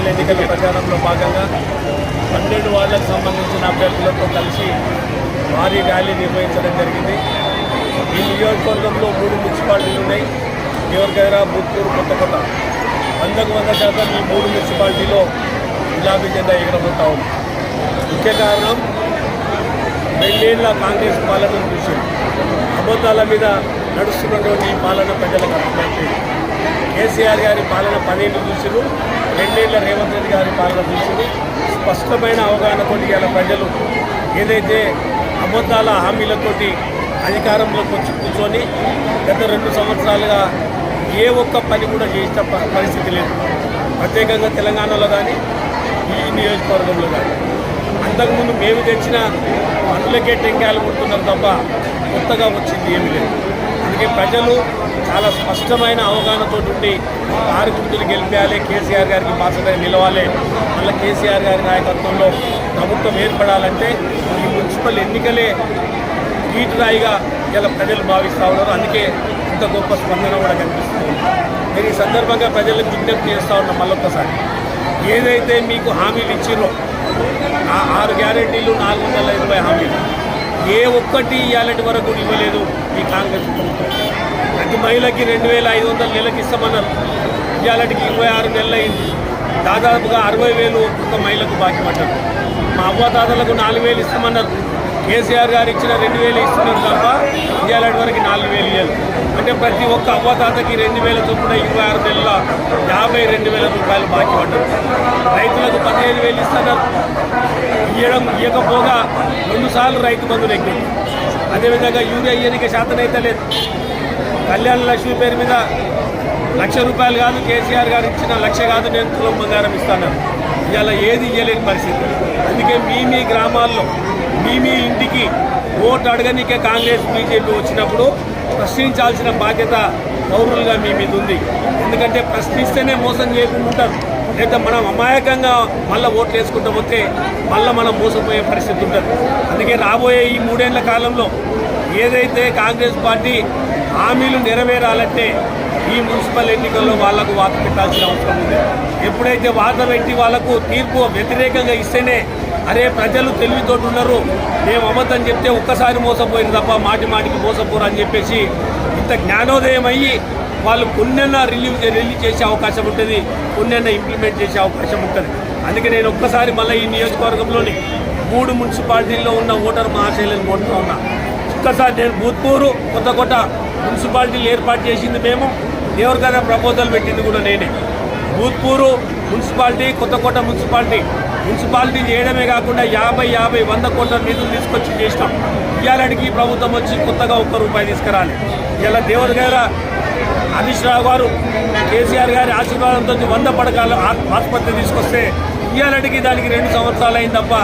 Municipal ఎన్నికల ప్రచారంలో భాగంగా 12 వార్డులకు సంబంధించిన అభ్యర్థులతో కలిసి భారీ ర్యాలీ నిర్వహించడం జరిగింది. ఈ నియోజకవర్గంలో 3 మున్సిపాలిటీలు ఉన్నాయి. దేవరగద్ర, బూత్పూర్, కొత్తకోట. 100% ఈ 3 మున్సిపాలిటీలో గులాబీ జెండా ఎగరబోతా ఉంది. ముఖ్య కారణం 2 ఏళ్ల కాంగ్రెస్ పాలనను చూసి అబద్ధాల మీద నడుస్తున్నటువంటి పాలన ప్రజలకు అర్థమైంది. కేసీఆర్ గారి పాలన 10 ఏళ్ళు చూసిరు, 2 ఏళ్ల రేవంత్ రెడ్డి గారి పాలన చూసిరు. స్పష్టమైన అవగాహనతో ఇలా ప్రజలు ఏదైతే అబద్ధాల హామీలతోటి అధికారంలోకి వచ్చి కూర్చొని గత 2 సంవత్సరాలుగా ఏ ఒక్క పని కూడా చేసిన పరిస్థితి లేదు. ప్రత్యేకంగా తెలంగాణలో కానీ ఈ నియోజకవర్గంలో కానీ అంతకుముందు మేము తెచ్చిన పనులకే టెంకాయలు కొడుతున్నారు తప్ప కొత్తగా వచ్చింది ఏమీ లేదు. అందుకే ప్రజలు చాలా స్పష్టమైన అవగాహనతో ఉండి కారు గుర్తులు గెలిపేయాలి, కేసీఆర్ గారికి బాధ్యత నిలవాలి, మళ్ళీ కేసీఆర్ గారి నాయకత్వంలో ప్రభుత్వం ఏర్పడాలంటే ఈ మున్సిపల్ ఎన్నికలే గీటురాయిగా ఇలా ప్రజలు భావిస్తూ ఉన్నారు. అందుకే ఇంత గొప్ప స్పందన కూడా కనిపిస్తుంది. నేను ఈ సందర్భంగా ప్రజలకు విజ్ఞప్తి చేస్తూ ఉన్నాం. మళ్ళొక్కసారి ఏదైతే మీకు హామీలు ఇచ్చిరో ఆ 6 గ్యారెంటీలు 420 హామీలు ఏ ఒక్కటి ఇవాళటి వరకు ఇవ్వలేదు ఈ కాంగ్రెస్ ప్రభుత్వం. ప్రతి మహిళకి 2500 నెలకి ఇస్తామన్నారు. ఇవాళకి 26 నెలలు అయింది. దాదాపుగా 60,000 ఒక్కొక్క మహిళకు బాకీ పడ్డారు. మా అవ్వతాతలకు 4,000 ఇస్తామన్నారు. కేసీఆర్ గారు ఇచ్చిన 2,000 ఇస్తున్నారు తప్ప ఇవాళటి వరకు 4,000 ఇవ్వాలి. అంటే ప్రతి ఒక్క అవ్వతాతకి 2,000 చొప్పున 26 నెలల 52,000 రూపాయలు బాకీ పడ్డారు. రైతులకు 15,000 ఇస్తున్నారు. ఇవ్వకపోగా 2 సార్లు రైతు బంధులు ఎక్కింది. అదేవిధంగా యూరియా ఇయ్యనికే శాతం అయితే లేదు. కళ్యాణ లక్ష్మి పేరు మీద ₹1,00,000 కాదు, కేసీఆర్ గారు ఇచ్చిన 1,00,000 కాదు, నేను తులం బంగారం ఇస్తాను. ఇవాళ ఏది ఇవ్వలేని పరిస్థితి. అందుకే మీ గ్రామాల్లో మీ ఇంటికి ఓటు అడగనికే కాంగ్రెస్ బీజేపీ వచ్చినప్పుడు ప్రశ్నించాల్సిన బాధ్యత పౌరులుగా మీ మీద ఉంది. ఎందుకంటే ప్రశ్నిస్తేనే మోసం చేయకుండా ఉంటారు. లేదా మనం అమాయకంగా మళ్ళీ ఓట్లు వేసుకుంటూ పోతే మళ్ళీ మనం మోసపోయే పరిస్థితి ఉంటుంది. అందుకే రాబోయే ఈ 3 ఏళ్ల కాలంలో ఏదైతే కాంగ్రెస్ పార్టీ హామీలు నెరవేరాలంటే ఈ మున్సిపల్ ఎన్నికల్లో వాళ్లకు వాత పెట్టాల్సిన అవసరం ఉంది. ఎప్పుడైతే వాత పెట్టి వాళ్లకు తీర్పు వ్యతిరేకంగా ఇస్తేనే అరే ప్రజలు తెలివితోటి ఉన్నారు, మేము అబద్ధం చెప్తే ఒక్కసారి మోసపోయింది తప్ప మాటికి మోసపోరు అని చెప్పేసి ఇంత జ్ఞానోదయం అయ్యి వాళ్ళు కొన్నైనా రిలీజ్ చేసే అవకాశం ఉంటుంది, కొన్నైనా ఇంప్లిమెంట్ చేసే అవకాశం ఉంటుంది. అందుకే నేను ఒక్కసారి మళ్ళీ ఈ నియోజకవర్గంలోని 3 మున్సిపాలిటీల్లో ఉన్న ఓటర్ మహాశైలను కోరుతూ ఉన్నా. ఒక్కసారి నేను బూత్పూరు, కొత్తకోట మున్సిపాలిటీలు ఏర్పాటు చేసింది మేము, దేవరగద్ర ప్రపోజల్ పెట్టింది కూడా నేనే. బూత్పూరు మున్సిపాలిటీ, కొత్తకోట మున్సిపాలిటీ చేయడమే కాకుండా 50-100 కోట్ల నిధులు తీసుకొచ్చి చేసినాం. ఇవాళకి ప్రభుత్వం వచ్చి కొత్తగా ₹1 తీసుకురాలి. ఇలా దేవరగద్ర హరీష్ రావు గారు కేసీఆర్ గారి ఆశీర్వాదంతో 100 పడకల ఆసుపత్రి తీసుకొస్తే ఇవాళకి దానికి 2 సంవత్సరాలు అయింది తప్ప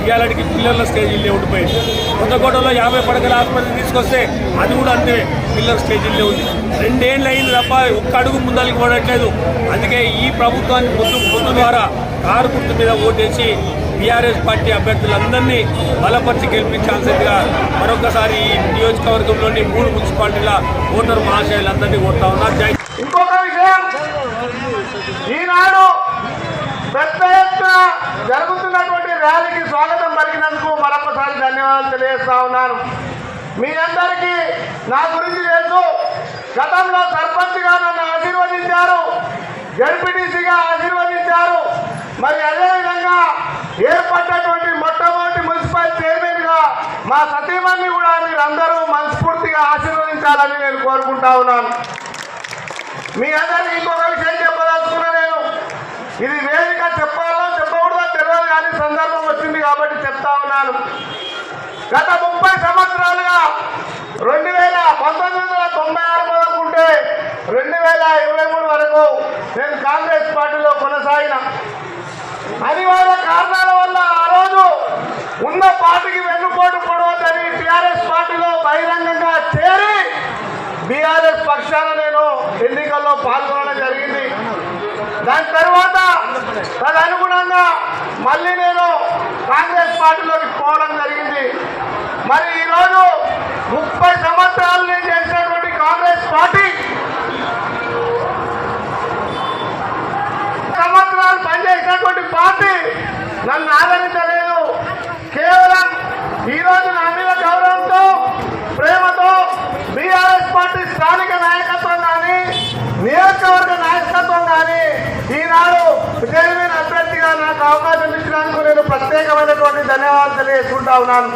ఇవాళకి పిల్లర్ల స్టేజీల్లో ఉండిపోయింది. కొత్తకోటలో 50 పడకల ఆసుపత్రి తీసుకొస్తే అది కూడా అంతే పిల్లర్ స్టేజీల్లో ఉంది. 2 ఏళ్ళు అయింది తప్ప ఒక్క అడుగు ముందరికి పడట్లేదు. అందుకే ఈ ప్రభుత్వాన్ని పొద్దు ద్వారా కారు గుర్తు మీద ఓటేసి టీఆర్ఎస్ పార్టీ అభ్యర్థులందరినీ బలపరిచి గెలిపించాల్సిందిగా మరొకసారి ఈ నియోజకవర్గంలోని 3 మున్సిపాలిటీల ఓటర్ మహాశయులందరినీ కోరుతా ఉన్నారు. జై. ఇంకొక విషయం, ఈనాడు పెద్ద ఎత్తున జరుగుతున్నటువంటి ర్యాలీకి స్వాగతం పలికినందుకు మరొకసారి ధన్యవాదాలు తెలియజేస్తా ఉన్నాను. మీ అందరికీ నా గురించి తెలుసు. గతంలో సర్పంచ్గా నన్ను ఆశీర్వదించారు, జడ్పీటీసీగా ఆశీర్వదించారు. మరి అదేవిధంగా ఏర్పడ్డటువంటి మొట్టమొదటి మున్సిపల్ చైర్మన్గా మా సతీమణిని కూడా మీరందరూ మనస్ఫూర్తిగా ఆశీర్వదించాలని నేను కోరుకుంటా ఉన్నాను. మీ అందరికీ ఇంకొక విషయం చెప్పదలుచుకున్నా. నేను ఇది వేదిక చెప్పాలో చెప్పకూడదో తెలియదు, కానీ సందర్భం వచ్చింది కాబట్టి చెప్తా ఉన్నాను. గత 30 సంవత్సరాలుగా 1996 మొదలుకుంటే 2023 వరకు నేను కాంగ్రెస్ పార్టీలో కొనసాగిన. అనివార్య కారణాల వల్ల ఆ రోజు ఉన్న పార్టీకి వెన్నుపోటు పొడవద్దని టీఆర్ఎస్ పార్టీలో బహిరంగంగా చేరి బీఆర్ఎస్ పక్షాన నేను ఎన్నికల్లో పాల్గొనడం జరిగింది. దాని తర్వాత తదనుగుణంగా మళ్ళీ నేను కాంగ్రెస్ పార్టీలోకి పోవడం జరిగింది. మరి ఈరోజు 30 సంవత్సరాలు నేను చేసినటువంటి కాంగ్రెస్ పార్టీ సంవత్సరాలు పనిచేసినటువంటి నన్ను ఆదరించలేదు. కేవలం ఈరోజు నా మీద గౌరవంతో ప్రేమతో బీఆర్ఎస్ పార్టీ స్థానిక నాయకత్వం కానీ నియోజకవర్గ నాయకత్వం కానీ ఈనాడు చైర్మన్ అభ్యర్థిగా నాకు అవకాశం ఇచ్చినందుకు నేను ప్రత్యేకమైనటువంటి ధన్యవాదాలు తెలియజేసుకుంటా ఉన్నాను.